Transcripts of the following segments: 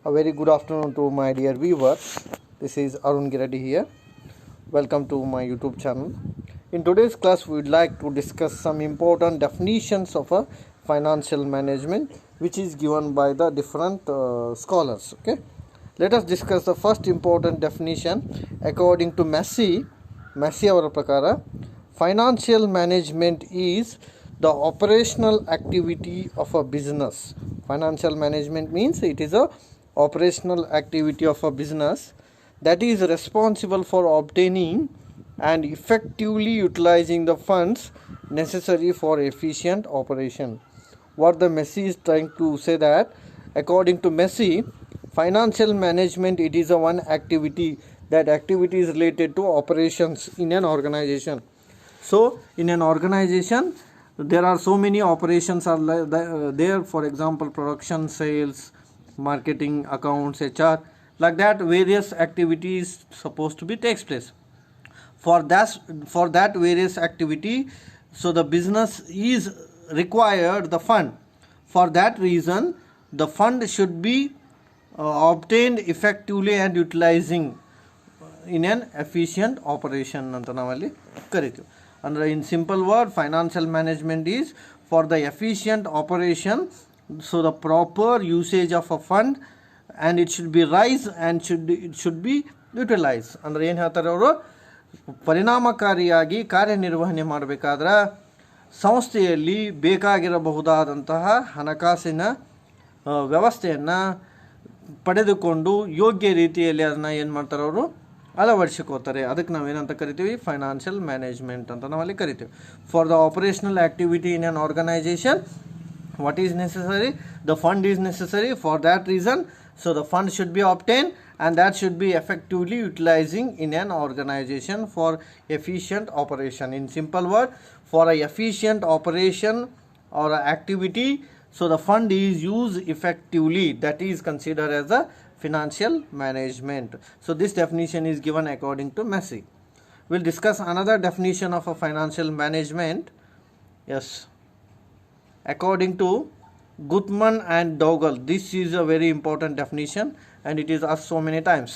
A very good afternoon to my dear viewers. This is Arun Giradi here. Welcome to my YouTube channel. In today's class, we would like to discuss some important definitions of a financial management, which is given by the different scholars. Okay, let us discuss the first important definition according to Massey. Avara prakara, financial management is the operational activity of a business. Financial management means it is a operational activity of a business that is responsible for obtaining and effectively utilizing the funds necessary for efficient operation. What the Massey is trying to say that, according to Massey, financial management, it is a one activity. That activity is related to operations in an organization. So in an organization, there are so many operations are there. For example, production, sales, marketing, accounts, HR, like that various activities supposed to be takes place. For that various activity, so the business is required the fund. For that reason, the fund should be obtained effectively and utilizing in an efficient operation anta navalli kariತೀವಿ. ಅಂದ್ರೆ in simple word, financial management is for the efficient operation, so the proper usage of a fund, and it should be rise and it should be utilized. ಅಂದ್ರೆ ಏನು ಹೇಳ್ತಾರೆ ಅವರು, ಪರಿಣಾಮಕಾರಿಯಾಗಿ ಕಾರ್ಯನಿರ್ವಹಣೆ ಮಾಡಬೇಕಾದ್ರೆ ಸಂಸ್ಥೆಯಲ್ಲಿ ಬೇಕಾಗಿರಬಹುದಾದಂತಹ ಹಣಕಾಸಿನ ವ್ಯವಸ್ಥೆಯನ್ನು ಪಡೆದುಕೊಂಡು ಯೋಗ್ಯ ರೀತಿಯಲ್ಲಿ ಅದನ್ನು ಏನು ಮಾಡ್ತಾರೆ ಅವರು ಅಳವಡಿಸಿಕೋತಾರೆ. ಅದಕ್ಕೆ ನಾವು ಏನಂತ ಕರಿತೀವಿ, ಫೈನಾನ್ಷಿಯಲ್ ಮ್ಯಾನೇಜ್ಮೆಂಟ್ ಅಂತ ನಾವಲ್ಲಿ ಕರಿತೀವಿ. For the operational activity in an organisation, what is necessary? The fund is necessary. For that reason, so the fund should be obtained and that should be effectively utilizing in an organization for efficient operation. In simple word, for a efficient operation or activity, so the fund is used effectively. That is considered as a financial management. So this definition is given according to Massey. We'll discuss another definition of a financial management. Yes, according to Gutman and Dowell. This is a very important definition and it is asked so many times.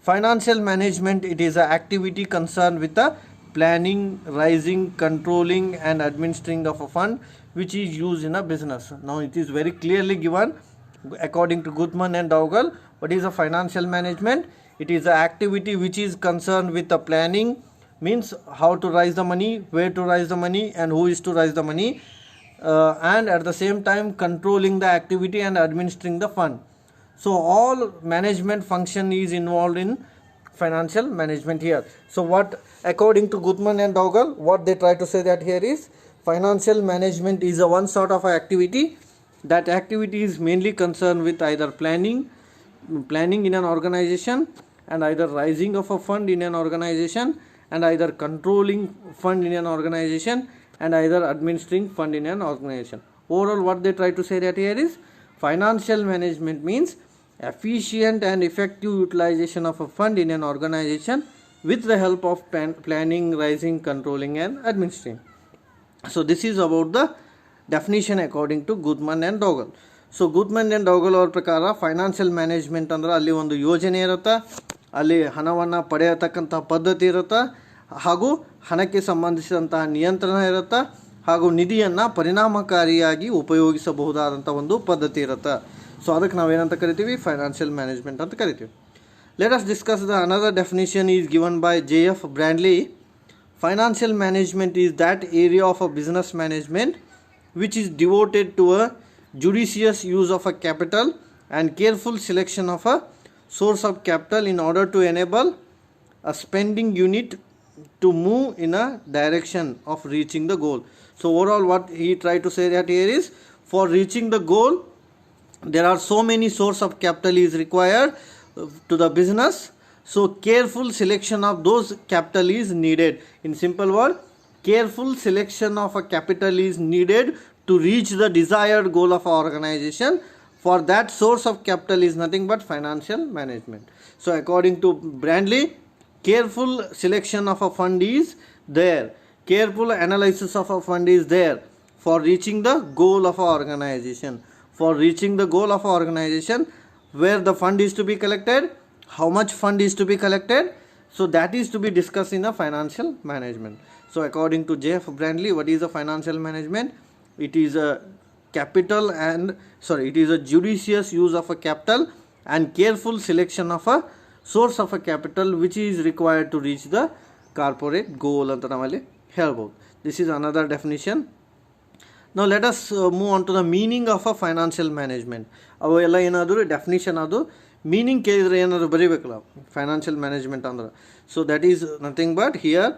Financial management, it is an activity concerned with the planning, raising, controlling and administering of a fund which is used in a business. Now it is very clearly given according to Gutman and Dowell. What is a financial management? It is an activity which is concerned with the planning, means how to raise the money, where to raise the money and who is to raise the money, and at the same time controlling the activity and administering the fund. So all management function is involved in financial management here. So what, according to Gutman and Dowell, what they try to say that here is, financial management is a one sort of activity. That activity is mainly concerned with either planning in an organization, and either raising of a fund in an organization, and either controlling fund in an organization, and either administering fund in an organization. Overall, what they try to say that here is, financial management means efficient and effective utilization of a fund in an organization with the help of planning, raising, controlling and administering. So this is about the definition according to Gutman and Dowell. So Gutman and Dougall ಅವ್ರ ಪ್ರಕಾರ financial management ಅಂದ್ರೆ ಅಲ್ಲಿ ಒಂದು ಯೋಜನೆ ಇರುತ್ತೆ, ಅಲ್ಲಿ ಹಣವನ್ನು ಪಡೆಯತಕ್ಕಂಥ ಪದ್ಧತಿ ಇರುತ್ತೆ, ಹಾಗೂ ಹಣಕ್ಕೆ ಸಂಬಂಧಿಸಿದಂತಹ ನಿಯಂತ್ರಣ ಇರುತ್ತೆ, ಹಾಗೂ ನಿಧಿಯನ್ನು ಪರಿಣಾಮಕಾರಿಯಾಗಿ ಉಪಯೋಗಿಸಬಹುದಾದಂಥ ಒಂದು ಪದ್ಧತಿ ಇರುತ್ತೆ. ಸೊ ಅದಕ್ಕೆ ನಾವೇನಂತ ಕರಿತೀವಿ, ಫೈನಾನ್ಷಿಯಲ್ ಮ್ಯಾನೇಜ್ಮೆಂಟ್ ಅಂತ ಕರಿತೀವಿ. Let us discuss the another definition is given by JF Brandley. Financial management is that area of a business management which is devoted to a judicious use of a capital and careful selection of a source of capital in order to enable a spending unit to move in a direction of reaching the goal. So overall, what he tried to say that here is, for reaching the goal, there are so many source of capital is required to the business. So careful selection of those capital is needed. In simple word, careful selection of a capital is needed to reach the desired goal of our organization. For that, source of capital is nothing but financial management. So according to Brandley, careful selection of a fund is there, careful analysis of a fund is there for reaching the goal of our organization. For reaching the goal of our organization, where the fund is to be collected, how much fund is to be collected. So that is to be discussed in the financial management. So according to J.F. Brandley, what is the financial management? It is a it is a judicious use of a capital and careful selection of a source of a capital which is required to reach the corporate goal ಅಂತ ನಾವಲ್ಲಿ ಹೇಳ್ಬೋದು. This is another definition. Now let us move on to the meaning of a financial management. ಅವೆಲ್ಲ ಏನಾದರೂ definition ಅದು meaning ಕೇಳಿದರೆ ಏನಾದರೂ ಬರೀಬೇಕಲ್ಲ financial management ಅಂದ್ರೆ. So that is nothing but here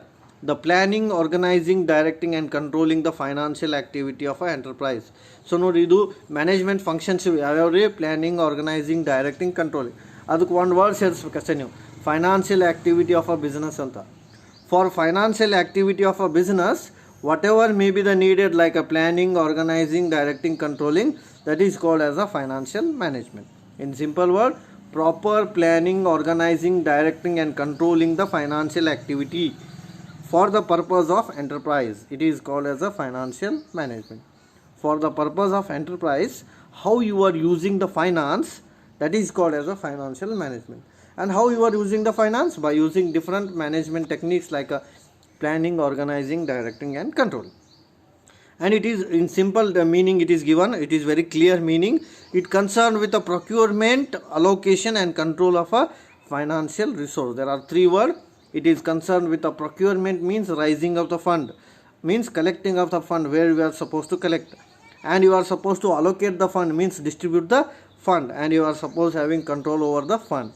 the planning, organizing, directing and controlling the financial activity of an enterprise. So ನೋಡಿ ಇದು management functions ಯಾವ್ಯಾವ ರೀ? Planning, organizing, directing, controlling. ಅದಕ್ಕೆ ಒಂದು ವರ್ಡ್ ಸೇರಿಸ್ಬೇಕಷ್ಟೇ ನೀವು, financial activity of a business ಅಂತ. For financial activity of a business whatever may be the needed like a planning, organizing, directing, controlling, that is called as a financial management. In simple word, proper planning, organizing, directing and controlling the financial activity for the purpose of enterprise, it is called as a financial management. For the purpose of enterprise, how you are using the finance, that is called as a financial management. And how you are using the finance? By using different management techniques like a planning, organizing, directing and controlling. And it is in simple the meaning it is given, it is very clear meaning. It concerned with the procurement, allocation and control of a financial resource. There are three words. It is concerned with the procurement, means raising of the fund, means collecting of the fund where we are supposed to collect, and you are supposed to allocate the fund, means distribute the fund, and you are supposed having control over the fund.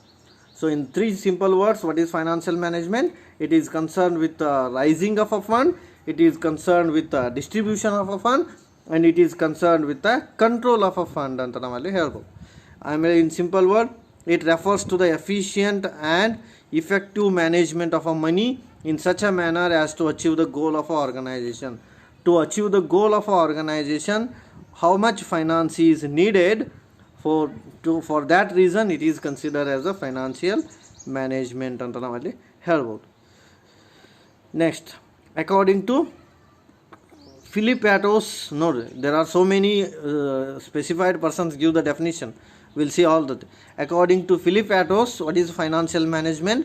So in three simple words, what is financial management? It is concerned with the raising of a fund, it is concerned with the distribution of a fund, and it is concerned with the control of a fund ಅಂತ ನಾವಲ್ಲಿ ಹೇಳ್ಬೋದು. ಆಮೇಲೆ in simple word, it refers to the efficient and effective management of a money in such a manner as to achieve the goal of an organization. To achieve the goal of an organization, how much finance is needed for that reason it is considered as a financial management ಅಂತ ನಾವಲ್ಲಿ ಹೇಳ್ಬೋದು. Next, according to Philip Atos, no, there are so many specified persons give the definition. We'll see all that. According to Philip Atos, what is financial management?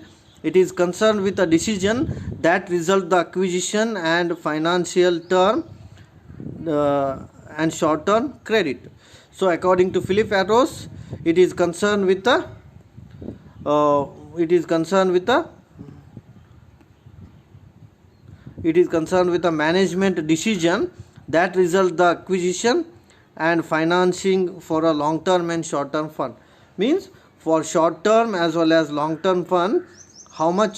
It is concerned with a decision that result the acquisition and financial term and short term credit. So according to Philip Atos, it is concerned with the management decision that result the acquisition and financing for a long term and short term fund. Means for short term as well as long term fund, how much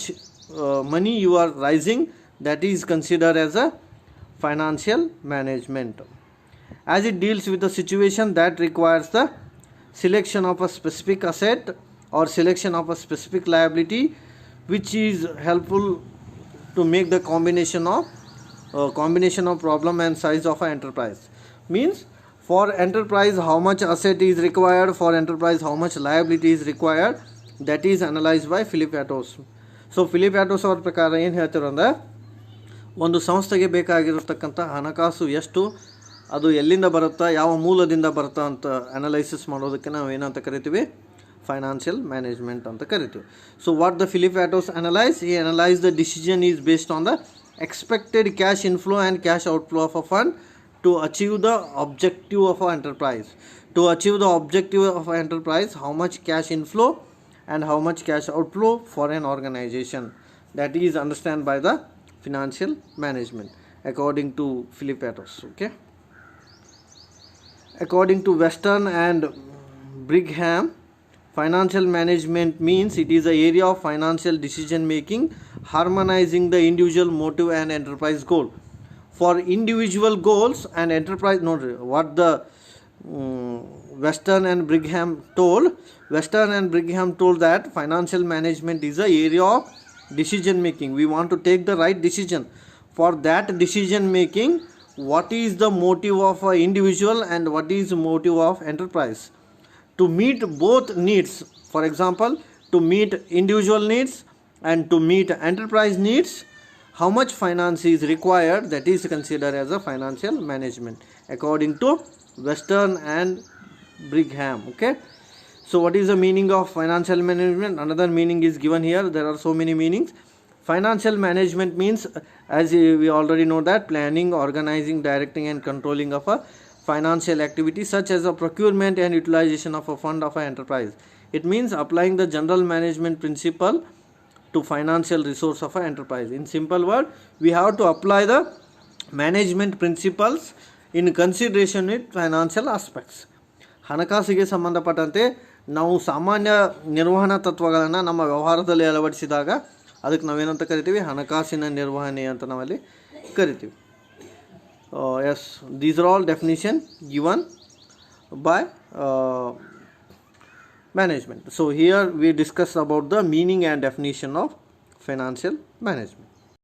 money you are raising, that is considered as a financial management, as it deals with a situation that requires the selection of a specific asset or selection of a specific liability, which is helpful to make the combination of problem and size of an enterprise. Means for enterprise how much asset is required, for enterprise how much liability is required, that is analyzed by Philip Atos. So Philip Atos ಅವ್ರ ಪ್ರಕಾರ ಏನು ಹೇಳ್ತಾರೆ ಅಂದರೆ, ಒಂದು ಸಂಸ್ಥೆಗೆ ಬೇಕಾಗಿರತಕ್ಕಂಥ ಹಣಕಾಸು ಎಷ್ಟು, ಅದು ಎಲ್ಲಿಂದ ಬರುತ್ತಾ, ಯಾವ ಮೂಲದಿಂದ ಬರುತ್ತಾ ಅಂತ ಅನಲೈಸಿಸ್ ಮಾಡೋದಕ್ಕೆ ನಾವು ಏನಂತ ಕರಿತೀವಿ? ಫೈನಾನ್ಷಿಯಲ್ ಮ್ಯಾನೇಜ್ಮೆಂಟ್ ಅಂತ ಕರಿತೀವಿ. So what the Philip Atos analyze? He analyzed the decision is based on the expected cash inflow and cash outflow of a fund to achieve the objective of an enterprise. To achieve the objective of an enterprise, how much cash inflow and how much cash outflow for an organization, that is understood by the financial management according to Philip Atos. Okay, according to Western and Brigham, financial management means it is an area of financial decision making harmonizing the individual motive and enterprise goal. For individual goals and enterprise, what the Western and Brigham told that financial management is an area of decision making. We want to take the right decision. For that decision making, what is the motive of an individual and what is the motive of enterprise? To meet both needs, for example, to meet individual needs and to meet enterprise needs, how much finance is required, that is considered as a financial management according to Western and Brigham. Okay, So what is the meaning of financial management? Another meaning is given here. There are so many meanings. Financial management means, as we already know, that planning, organizing, directing and controlling of a financial activity such as a procurement and utilization of a fund of an enterprise. It means applying the general management principle to financial resource of an enterprise. In simple word, we have to apply the management principles in consideration with financial aspects. ಹಣಕಾಸಿಗೆ ಸಂಬಂಧಪಟ್ಟಂತೆ ನಾವು ಸಾಮಾನ್ಯ ನಿರ್ವಹಣಾ ತತ್ವಗಳನ್ನು ನಮ್ಮ ವ್ಯವಹಾರದಲ್ಲಿ ಅಳವಡಿಸಿದಾಗ ಅದಕ್ಕೆ ನಾವೇನಂತ ಕರಿತೀವಿ, ಹಣಕಾಸಿನ ನಿರ್ವಹಣೆ ಅಂತ ನಾವಲ್ಲಿ ಕರಿತೀವಿ. Yes, these are all definition given by management. So here we discuss about the meaning and definition of financial management.